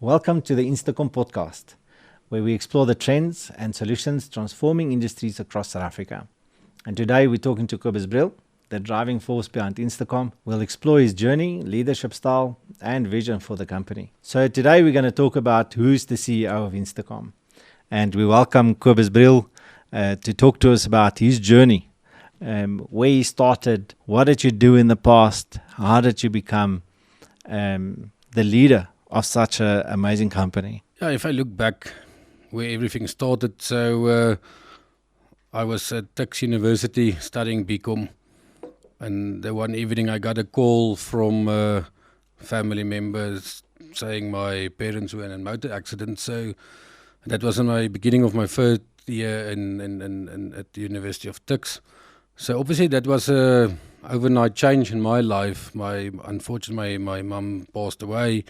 Welcome to the Instacom podcast, where we explore the trends and solutions transforming industries across South Africa. And today we're talking to Kobus Briel, the driving force behind Instacom. We'll explore his journey, leadership style, and vision for the company. So today we're going to talk about who's the CEO of Instacom. And we welcome Kobus Briel to talk to us about his journey, where he started, what did you do in the past, how did you become the leader of such an amazing company? Yeah, if I look back where everything started, so I was at Tuks University studying BCom, and the one evening I got a call from family members saying my parents were in a motor accident. So that was in my beginning of my first year at the University of Tuks. So obviously that was a overnight change in my life. Unfortunately, my mum passed away.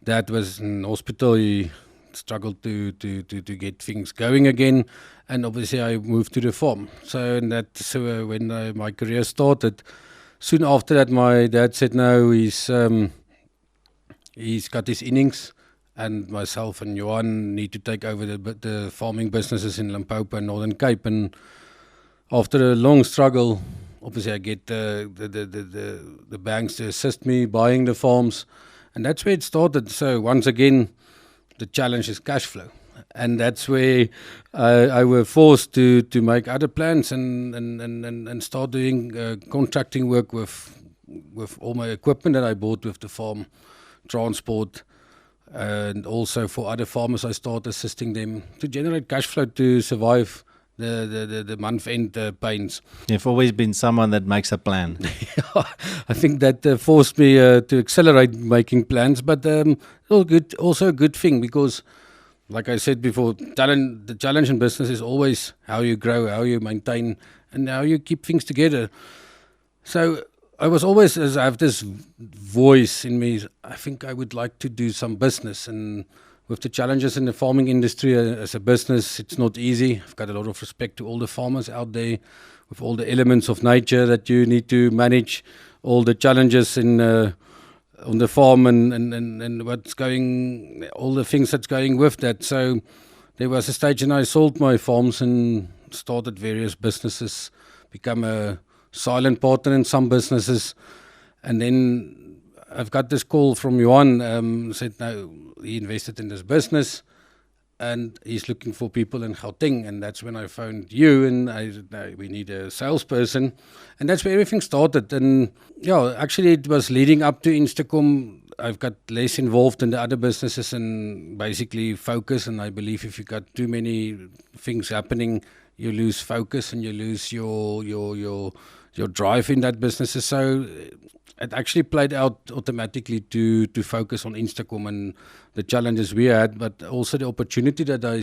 Dad was in hospital. He struggled to get things going again, and obviously I moved to the farm. So when my career started, soon after that, my dad said no, he's got his innings, and myself and Johan need to take over the farming businesses in Limpopo and Northern Cape. And after a long struggle, obviously I get the banks to assist me buying the farms. And that's where it started. So once again, the challenge is cash flow. And that's where I was forced to make other plans and start doing contracting work with all my equipment that I bought with the farm, transport, and also for other farmers I started assisting them to generate cash flow to survive the month-end pains. You've always been someone that makes a plan. I think that forced me to accelerate making plans, but also a good thing because, like I said before, the challenge in business is always how you grow, how you maintain, and how you keep things together. So I was always, as I have this voice in me, I think I would like to do some business. And with the challenges in the farming industry as a business, it's not easy. I've got a lot of respect to all the farmers out there with all the elements of nature that you need to manage, all the challenges on the farm and what's going, all the things that's going with that. So there was a stage and I sold my farms and started various businesses, become a silent partner in some businesses. And then I've got this call from Johan, said no, he invested in this business and he's looking for people in Gauteng. And that's when I found you and I said, no, we need a salesperson. And that's where everything started. And yeah, actually it was leading up to Instacom. I've got less involved in the other businesses and basically focus. And I believe if you got too many things happening, you lose focus and you lose your drive in that business. So it actually played out automatically to focus on Instacom and the challenges we had, but also the opportunity that I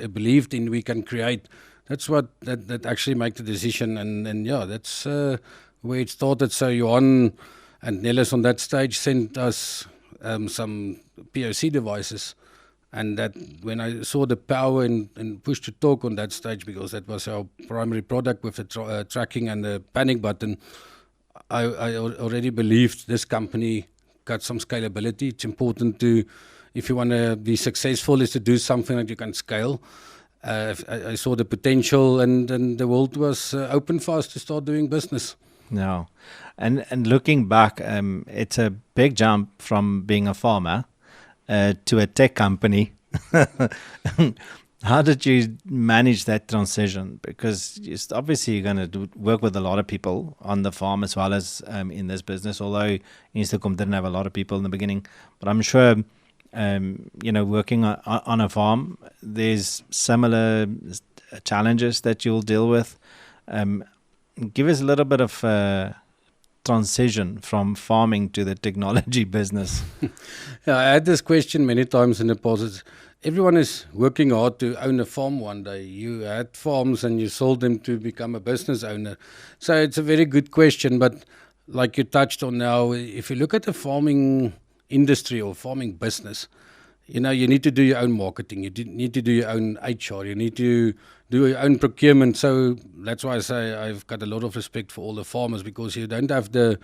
believed in we can create. That's what that actually made the decision, and yeah, that's where it started. So Johan and Nellis on that stage sent us some POC devices. And that when I saw the power in push to talk on that stage, because that was our primary product with the tracking and the panic button, I already believed this company got some scalability. It's important to, if you want to be successful, is to do something that you can scale. I saw the potential and the world was open for us to start doing business. No. And looking back, it's a big jump from being a farmer to a tech company. How did you manage that transition? Because obviously you're going to work with a lot of people on the farm as well as in this business, although Instacom didn't have a lot of people in the beginning. But I'm sure, working on a farm, there's similar challenges that you'll deal with. Give us a little bit of transition from farming to the technology business. Yeah, I had this question many times in the past. Everyone is working hard to own a farm one day. You had farms and you sold them to become a business owner. So it's a very good question, but like you touched on now, if you look at the farming industry or farming business, you need to do your own marketing. You need to do your own HR. You need to do your own procurement. So that's why I say I've got a lot of respect for all the farmers, because you don't have the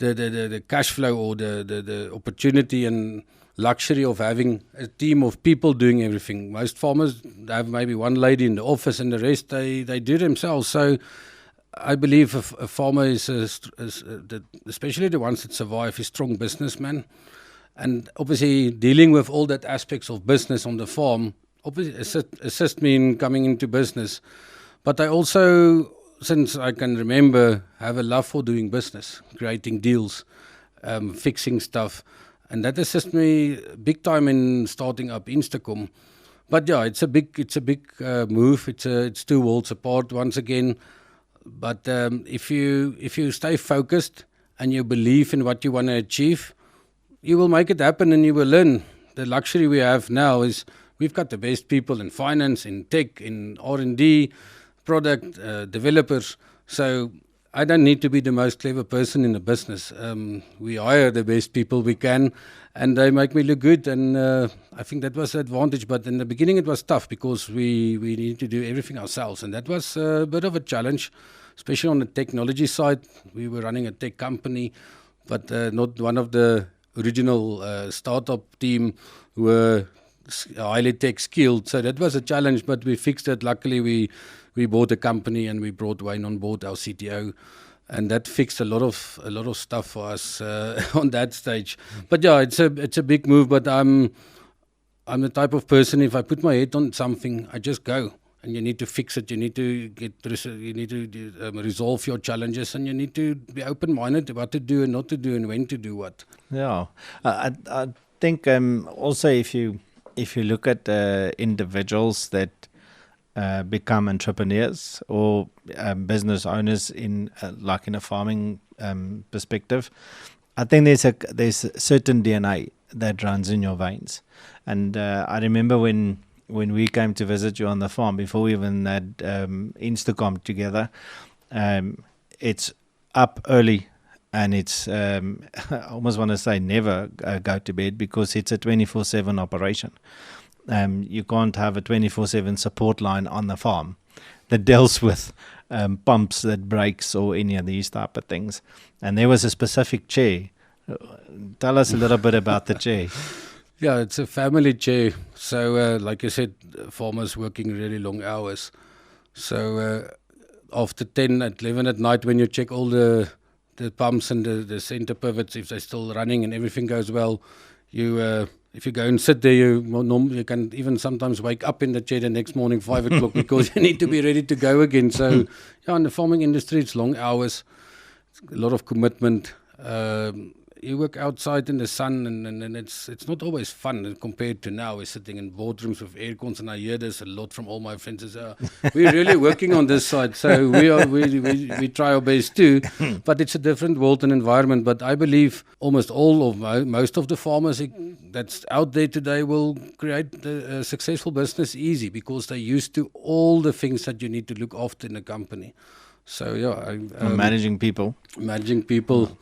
the cash flow or the opportunity and luxury of having a team of people doing everything. Most farmers have maybe one lady in the office and the rest they do themselves. So I believe a farmer is especially the ones that survive, is strong businessman. And obviously dealing with all that aspects of business on the farm obviously assist me in coming into business. But I also, since I can remember, have a love for doing business, creating deals, fixing stuff. And that assists me big time in starting up Instacom. But yeah, it's a big move. It's two worlds apart once again. But if you stay focused and you believe in what you want to achieve, you will make it happen and you will learn. The luxury we have now is we've got the best people in finance, in tech, in R&D, product developers. So I don't need to be the most clever person in the business. We hire the best people we can, and they make me look good. And I think that was the advantage. But in the beginning, it was tough because we needed to do everything ourselves, and that was a bit of a challenge, especially on the technology side. We were running a tech company, but not one of the original startup team who were highly tech skilled. So that was a challenge, but we fixed it. Luckily, we bought a company and we brought Wayne on board, our CTO, and that fixed a lot of stuff for us on that stage. But yeah, it's a big move. But I'm the type of person, if I put my head on something, I just go. And you need to fix it. You need to resolve your challenges, and you need to be open-minded what to do and not to do, and when to do what. Yeah, I think also if you look at individuals that become entrepreneurs or business owners in a farming perspective, I think there's a certain DNA that runs in your veins. And I remember when we came to visit you on the farm, before we even had Instacom together, it's up early and it's, I almost want to say never go to bed, because it's a 24/7 operation. You can't have a 24/7 support line on the farm that deals with pumps that breaks or any of these type of things. And there was a specific chair. Tell us a little bit about the chair. Yeah, it's a family chair. So, like you said, farmers working really long hours. So, after 10 at 11 at night, when you check all the pumps and the center pivots, if they're still running and everything goes well, if you go and sit there, you can even sometimes wake up in the chair the next morning, 5 o'clock, because you need to be ready to go again. So, yeah, in the farming industry, it's long hours, a lot of commitment. You work outside in the sun, and it's not always fun compared to now. We're sitting in boardrooms with air cons, and I hear this a lot from all my friends. Is, we're really working on this side, so we try our best too. But it's a different world and environment. But I believe almost most of the farmers that's out there today will create a successful business easy, because they're used to all the things that you need to look after in a company. So yeah, managing people,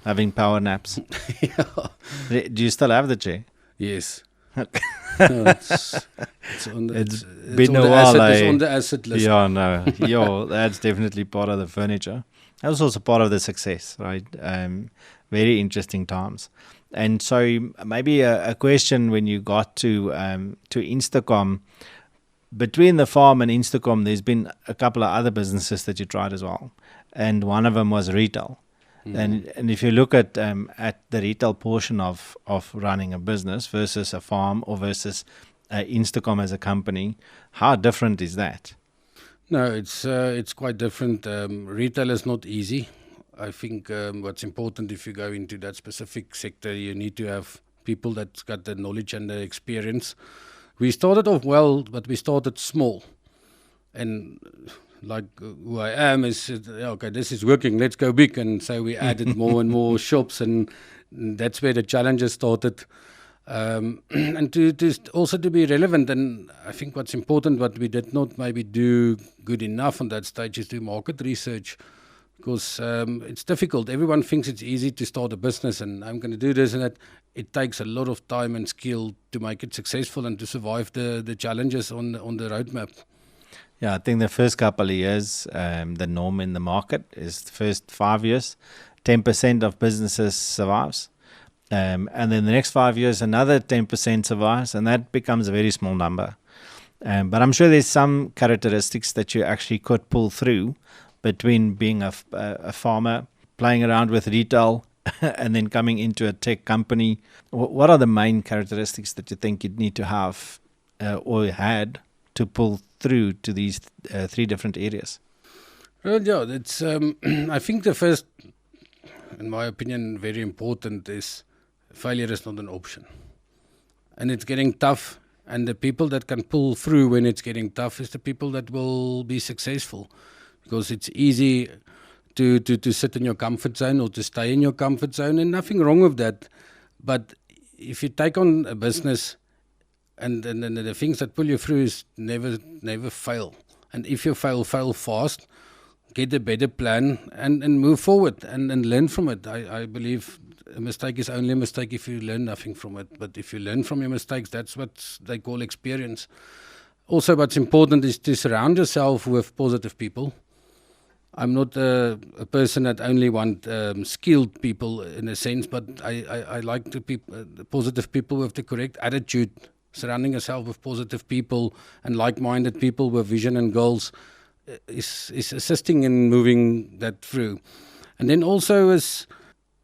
having power naps. Yeah. Do you still have the chair? Yes. No, it's been a while. It's on the asset list. Yeah, no, that's definitely part of the furniture. That was also part of the success, right? Very interesting times. And so maybe a question when you got to Instacom. Between the farm and Instacom, there's been a couple of other businesses that you tried as well, and one of them was retail. Mm-hmm. And if you look at the retail portion of running a business versus a farm or versus Instacom as a company, how different is that? No, it's quite different. Retail is not easy. I think what's important, if you go into that specific sector, you need to have people that's got the knowledge and the experience. We started off well, but we started small. And like who I am is, okay, this is working, let's go big. And so we added more and more shops, and that's where the challenges started. And to also to be relevant. And I think what's important, what we did not maybe do good enough on that stage, is do market research. Because it's difficult. Everyone thinks it's easy to start a business and I'm going to do this and that. It takes a lot of time and skill to make it successful and to survive the challenges on the roadmap. Yeah, I think the first couple of years, the norm in the market is the first 5 years, 10% of businesses survives. And then the next 5 years, another 10% survives, and that becomes a very small number. But I'm sure there's some characteristics that you actually could pull through between being a farmer, playing around with retail, and then coming into a tech company. What are the main characteristics that you think you'd need to have or had to pull through to these three different areas? Well, yeah, it's. I think the first, in my opinion, very important is failure is not an option, and it's getting tough. And the people that can pull through when it's getting tough is the people that will be successful, because it's easy to sit in your comfort zone or to stay in your comfort zone, and nothing wrong with that. But if you take on a business, and the things that pull you through is never fail. And if you fail fast, get a better plan and move forward and learn from it. I believe a mistake is only a mistake if you learn nothing from it. But if you learn from your mistakes, that's what they call experience. Also, what's important is to surround yourself with positive people. I'm not a person that only want skilled people in a sense, but I like the positive people with the correct attitude. Surrounding yourself with positive people and like-minded people with vision and goals is assisting in moving that through. And then also is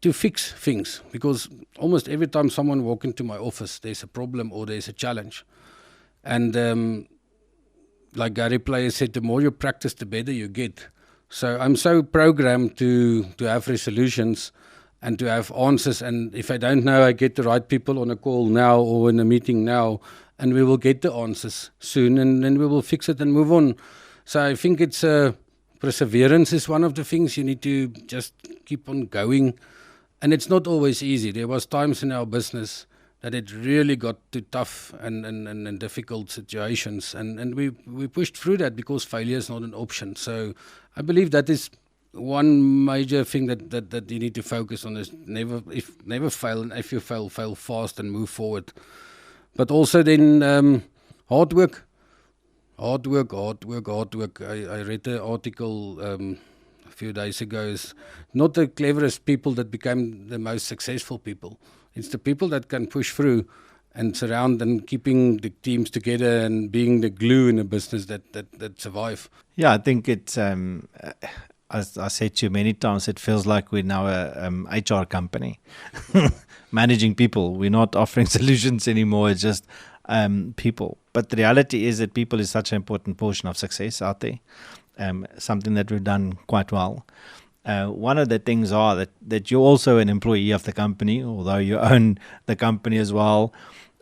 to fix things, because almost every time someone walks into my office, there's a problem or there's a challenge. And like Gary Player said, the more you practice, the better you get. So I'm so programmed to have resolutions and to have answers. And if I don't know, I get the right people on a call now or in a meeting now, and we will get the answers soon, and then we will fix it and move on. So I think it's perseverance is one of the things. You need to just keep on going. And it's not always easy. There was times in our business that it really got to tough and difficult situations. And we pushed through that because failure is not an option. So I believe that is one major thing that you need to focus on, is never fail. And if you fail fast and move forward. But also then hard work. I read an article a few days ago. Is not the cleverest people that become the most successful people. It's the people that can push through and surround and keeping the teams together and being the glue in a business that survive. Yeah, I think it's, as I said to you many times, it feels like we're now a HR company managing people. We're not offering solutions anymore. It's just people. But the reality is that people is such an important portion of success out there. Something that we've done quite well. One of the things are that you're also an employee of the company, although you own the company as well.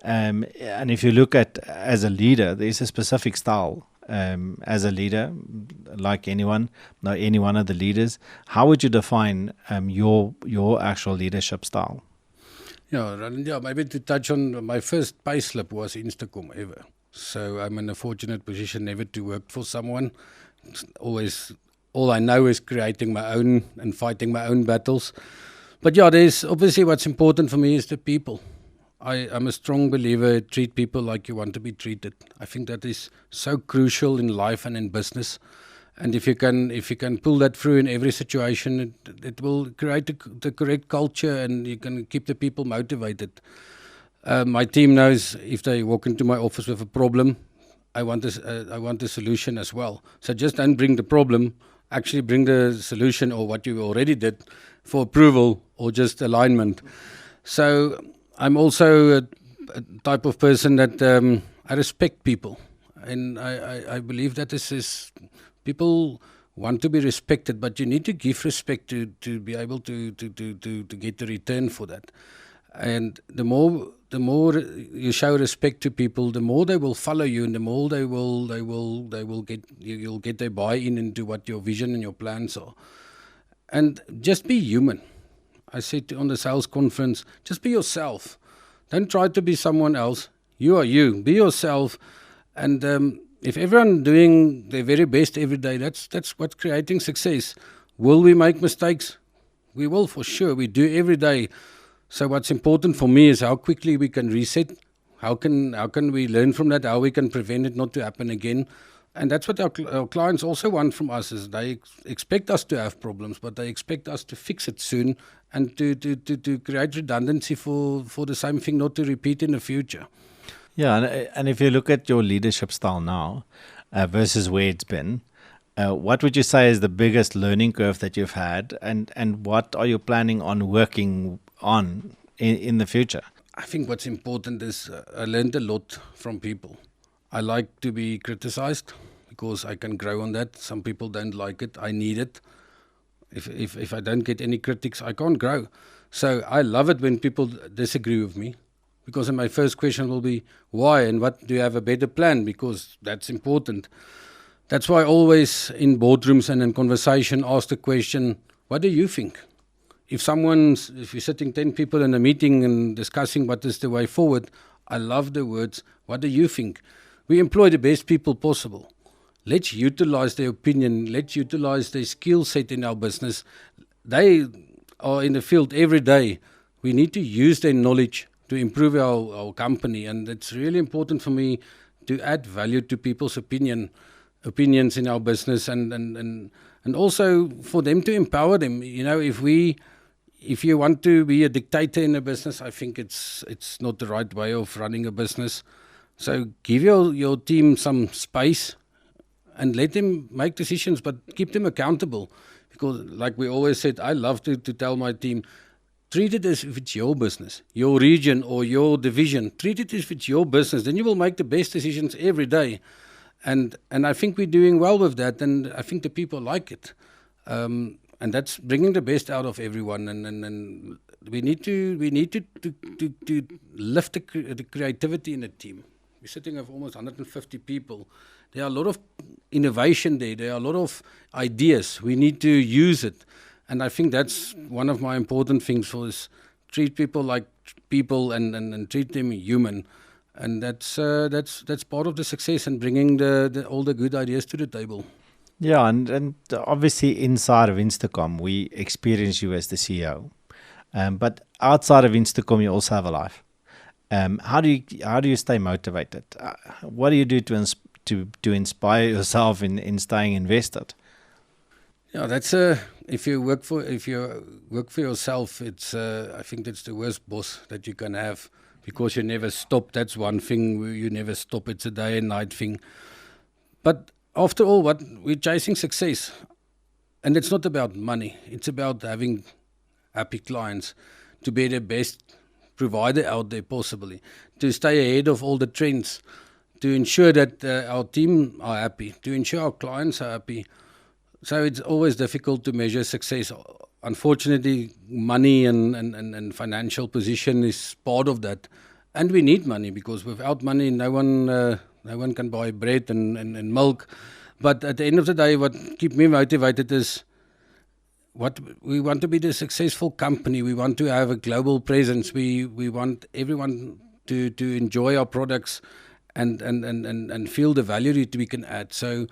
And if you look at as a leader, there's a specific style as a leader, like any one of the leaders. How would you define your actual leadership style? Yeah, Roland, maybe to touch on, my first pay slip was Instacom ever. So I'm in a fortunate position never to work for someone. It's always, all I know is creating my own and fighting my own battles. But yeah, there's obviously what's important for me is the people. I'm a strong believer, treat people like you want to be treated. I think that is so crucial in life and in business. And if you can pull that through in every situation, it will create the correct culture, and you can keep the people motivated. My team knows if they walk into my office with a problem, I want a solution as well. So just don't bring the problem, actually bring the solution or what you already did for approval or just alignment. So I'm also a type of person that I respect people, and I believe that this is, people want to be respected, but you need to give respect to be able to get the return for that. And the more you show respect to people, the more they will follow you, and the more you'll get their buy-in into what your vision and your plans are. And just be human. I said on the sales conference, just be yourself. Don't try to be someone else. You are you. Be yourself. And if everyone doing their very best every day, that's what's creating success. Will we make mistakes? We will, for sure. We do every day. So what's important for me is how quickly we can reset. How can we learn from that? How we can prevent it not to happen again? And that's what our clients also want from us, is they expect us to have problems, but they expect us to fix it soon and to create redundancy for the same thing not to repeat in the future. Yeah, and if you look at your leadership style now versus where it's been, what would you say is the biggest learning curve that you've had, and what are you planning on working on in the future? I think what's important is I learned a lot from people. I like to be criticized because I can grow on that. Some people don't like it. I need it. If I don't get any critics, I can't grow. So I love it when people disagree with me, because my first question will be, why, and what do you have a better plan? Because that's important. That's why I always in boardrooms and in conversation ask the question, what do you think? If you're sitting 10 people in a meeting and discussing what is the way forward, I love the words, what do you think? We employ the best people possible. Let's utilize their opinion. Let's utilize their skill set in our business. They are in the field every day. We need to use their knowledge to improve our company. And it's really important for me to add value to people's opinions in our business, and also for them to empower them. If you want to be a dictator in a business, I think it's not the right way of running a business. So give your team some space and let them make decisions, but keep them accountable. Because like we always said, I love to tell my team, treat it as if it's your business, your region or your division. Treat it as if it's your business. Then you will make the best decisions every day. And I think we're doing well with that, and I think the people like it. And that's bringing the best out of everyone. And we need to lift the creativity in the team. We're sitting with almost 150 people. There are a lot of innovation there. There are a lot of ideas. We need to use it. And I think that's one of my important things for us. Treat people like people and treat them human. And that's part of the success and bringing all the good ideas to the table. Yeah, and obviously inside of Instacom, we experience you as the CEO. But outside of Instacom, you also have a life. How do you stay motivated? What do you do to inspire yourself in staying invested? Yeah, that's if you work for yourself, it's I think that's the worst boss that you can have, because you never stop. That's one thing, you never stop. It's a day and night thing. But after all, we're chasing success, and it's not about money. It's about having happy clients, to be the best provider out there possibly, to stay ahead of all the trends, to ensure that our team are happy, to ensure our clients are happy. So it's always difficult to measure success. Unfortunately, money and financial position is part of that. And we need money, because without money, no one can buy bread and milk. But at the end of the day, what keeps me motivated is what we want to be the successful company. We want to have a global presence. We want everyone to enjoy our products and feel the value that we can add. So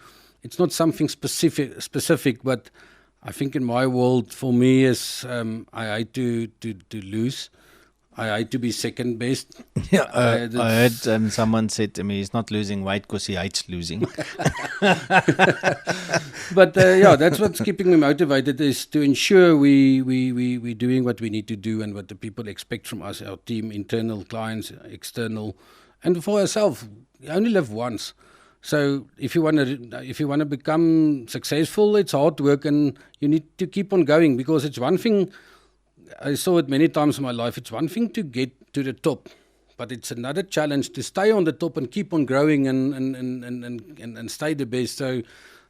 it's not something specific, but I think in my world, for me, is I hate to lose. I hate to be second best. Yeah, I heard someone said to me, he's not losing weight because he hates losing. But yeah, that's what's keeping me motivated, is to ensure we're doing what we need to do and what the people expect from us, our team, internal clients, external, and for ourselves. You only live once. So if you want to become successful, it's hard work, and you need to keep on going, because it's one thing. I saw it many times in my life. It's one thing to get to the top, but it's another challenge to stay on the top and keep on growing and stay the best. So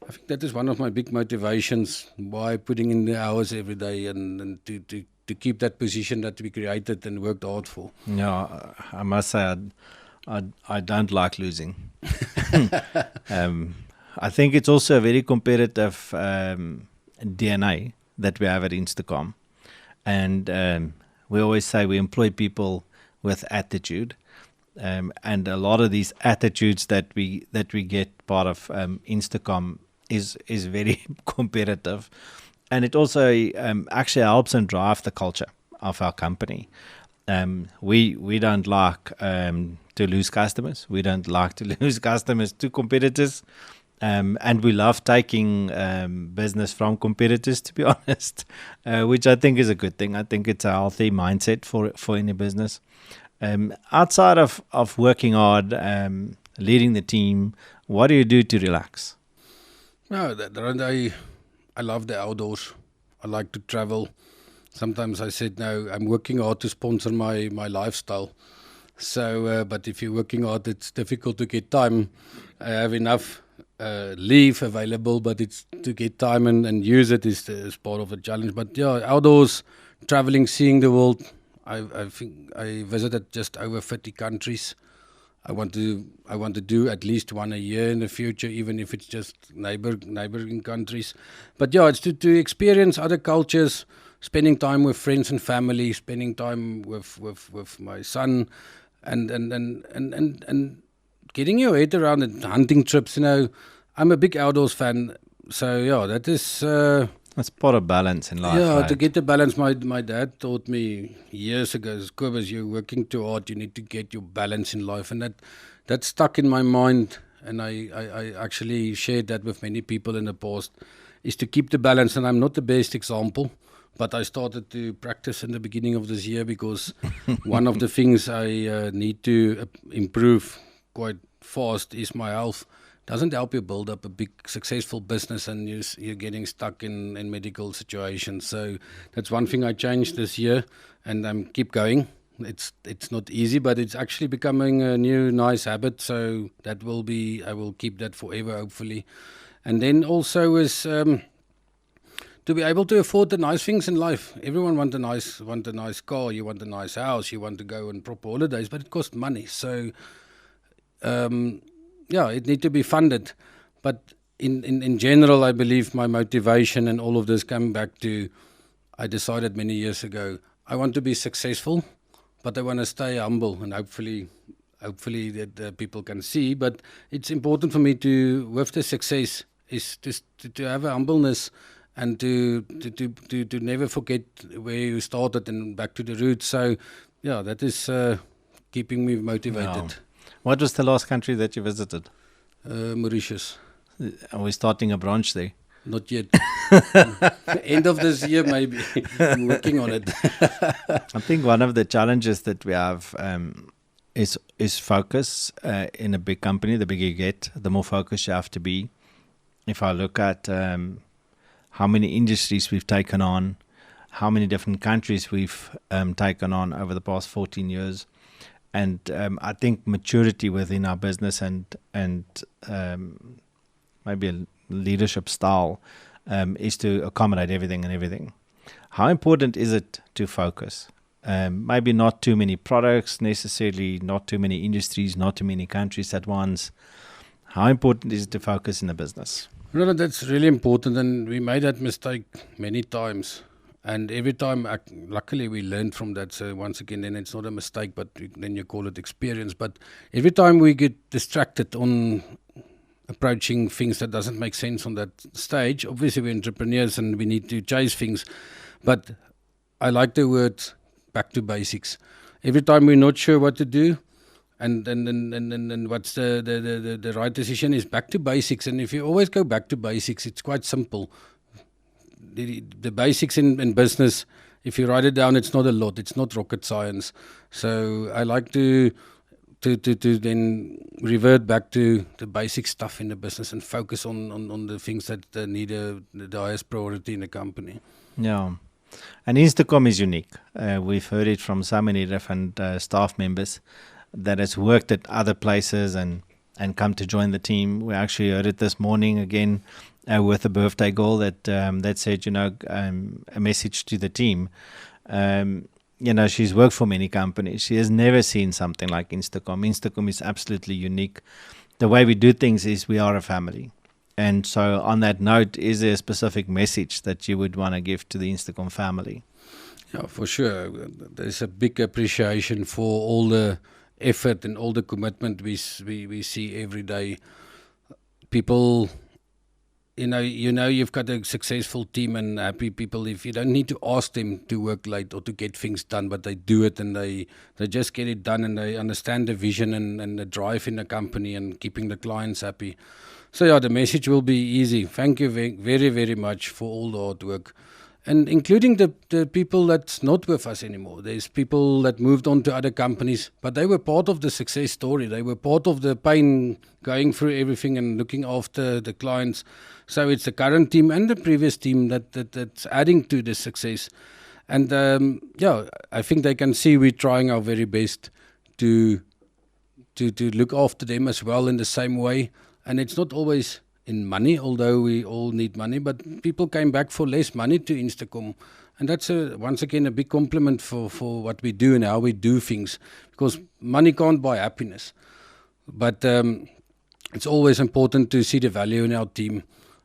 I think that is one of my big motivations, why putting in the hours every day and to keep that position that we created and worked hard for. Yeah, I must say I don't like losing. I think it's also a very competitive DNA that we have at Instacom. And we always say we employ people with attitude, and a lot of these attitudes that we get part of Instacom is very competitive, and it also actually helps and drive the culture of our company. We don't like to lose customers. We don't like to lose customers to competitors. And we love taking business from competitors, to be honest, which I think is a good thing. I think it's a healthy mindset for any business. Outside of working hard, leading the team, what do you do to relax? No, I love the outdoors. I like to travel. Sometimes I said, no, I'm working hard to sponsor my lifestyle. So, but if you're working hard, it's difficult to get time. I have enough leave available, but it's to get time and use it is part of the challenge. But yeah, outdoors, traveling, seeing the world. I think I visited just over 50 countries. I want to do at least one a year in the future, even if it's just neighboring countries. But yeah, it's to experience other cultures, spending time with friends and family, spending time with my son, and getting your head around it. Hunting trips, I'm a big outdoors fan. So yeah, that is. That's part of balance in life. Yeah, right? to get the balance, my dad taught me years ago, Kobuss, you're working too hard, you need to get your balance in life. And that stuck in my mind, and I actually shared that with many people in the past, is to keep the balance. And I'm not the best example, but I started to practice in the beginning of this year because one of the things I need to improve quite fast is my health. Doesn't help you build up a big successful business and you're getting stuck in medical situations. So that's one thing I changed this year, and keep going. It's not easy, but it's actually becoming a new nice habit. So I will keep that forever, hopefully. And then also is to be able to afford the nice things in life. Everyone want a nice car, you want a nice house, you want to go on proper holidays, but it costs money. So it need to be funded. But in general, I believe my motivation and all of this come back to, I decided many years ago, I want to be successful, but I want to stay humble, and hopefully that people can see. But it's important for me with the success, is to have a humbleness and to never forget where you started and back to the roots. So, yeah, that is keeping me motivated. No. What was the last country that you visited? Mauritius. Are we starting a branch there? Not yet. End of this year, maybe. I'm working on it. I think one of the challenges that we have is focus in a big company. The bigger you get, the more focused you have to be. If I look at how many industries we've taken on, how many different countries we've taken on over the past 14 years, and I think maturity within our business and maybe a leadership style is to accommodate everything. How important is it to focus? Maybe not too many products necessarily, not too many industries, not too many countries at once. How important is it to focus in the business? Roland, that's really important, and we made that mistake many times. And every time, luckily, we learned from that. So once again, then it's not a mistake, but then you call it experience. But every time we get distracted on approaching things that doesn't make sense on that stage, obviously we're entrepreneurs and we need to chase things. But I like the word back to basics. Every time we're not sure what to do, and what's the right decision is back to basics. And if you always go back to basics, it's quite simple. The basics in business, if you write it down, it's not a lot. It's not rocket science. So I like to then revert back to the basic stuff in the business and focus on the things that need the highest priority in the company. Yeah. And Instacom is unique. We've heard it from so many different staff members that has worked at other places and come to join the team. We actually heard it this morning again with a birthday girl that said, a message to the team. She's worked for many companies. She has never seen something like Instacom. Instacom is absolutely unique. The way we do things is we are a family. And so on that note, is there a specific message that you would want to give to the Instacom family? Yeah, for sure. There's a big appreciation for all the effort and all the commitment we see every day. People, you've got a successful team and happy people. If you don't need to ask them to work late or to get things done, but they do it and they just get it done, and they understand the vision and the drive in the company and keeping the clients happy. So yeah, the message will be easy. Thank you very, very much for all the hard work. And including the people that's not with us anymore. There's people that moved on to other companies, but they were part of the success story. They were part of the pain, going through everything and looking after the clients. So it's the current team and the previous team that's adding to the success. And yeah, I think they can see we're trying our very best to look after them as well in the same way. And it's not always in money, although we all need money, but people came back for less money to Instacom. And that's once again a big compliment for what we do and how we do things, because money can't buy happiness. But it's always important to see the value in our team.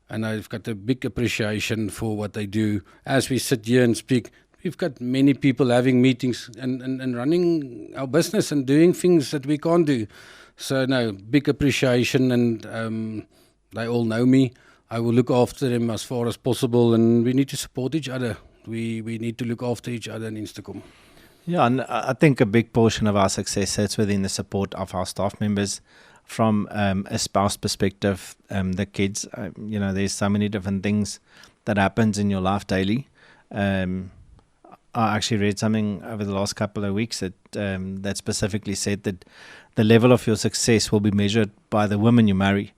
And I've got a big appreciation for what they do. As we sit here and speak, we've got many people having meetings and running our business and doing things that we can't do. So no, big appreciation, and they all know me. I will look after them as far as possible, and we need to support each other. We need to look after each other in Instacom. Yeah, and I think a big portion of our success sits within the support of our staff members. From a spouse perspective, the kids, there's so many different things that happens in your life daily. I actually read something over the last couple of weeks that specifically said that the level of your success will be measured by the women you marry.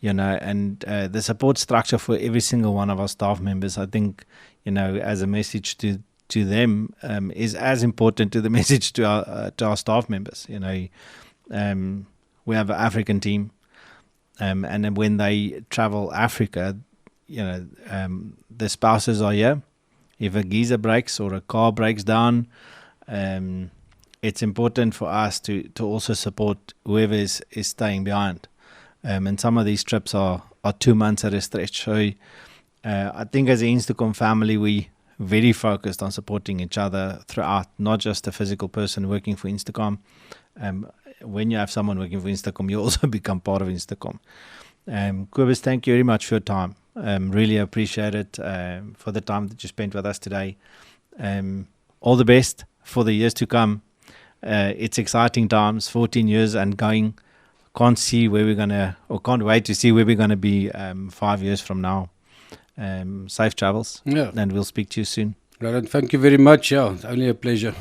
And the support structure for every single one of our staff members, I think, as a message to them, is as important to the message to our staff members. We have an African team, and then when they travel Africa, the spouses are here. If a geyser breaks or a car breaks down, it's important for us to also support whoever is staying behind. And some of these trips are 2 months at a stretch. So I think as an Instacom family, we very focused on supporting each other throughout, not just a physical person working for Instacom. When you have someone working for Instacom, you also become part of Instacom. Kobuss, thank you very much for your time. Really appreciate it for the time that you spent with us today. All the best for the years to come. It's exciting times, 14 years and going. Can't wait to see where we're gonna be 5 years from now. Safe travels. Yeah. And we'll speak to you soon. Roland, thank you very much. Yeah, it's only a pleasure.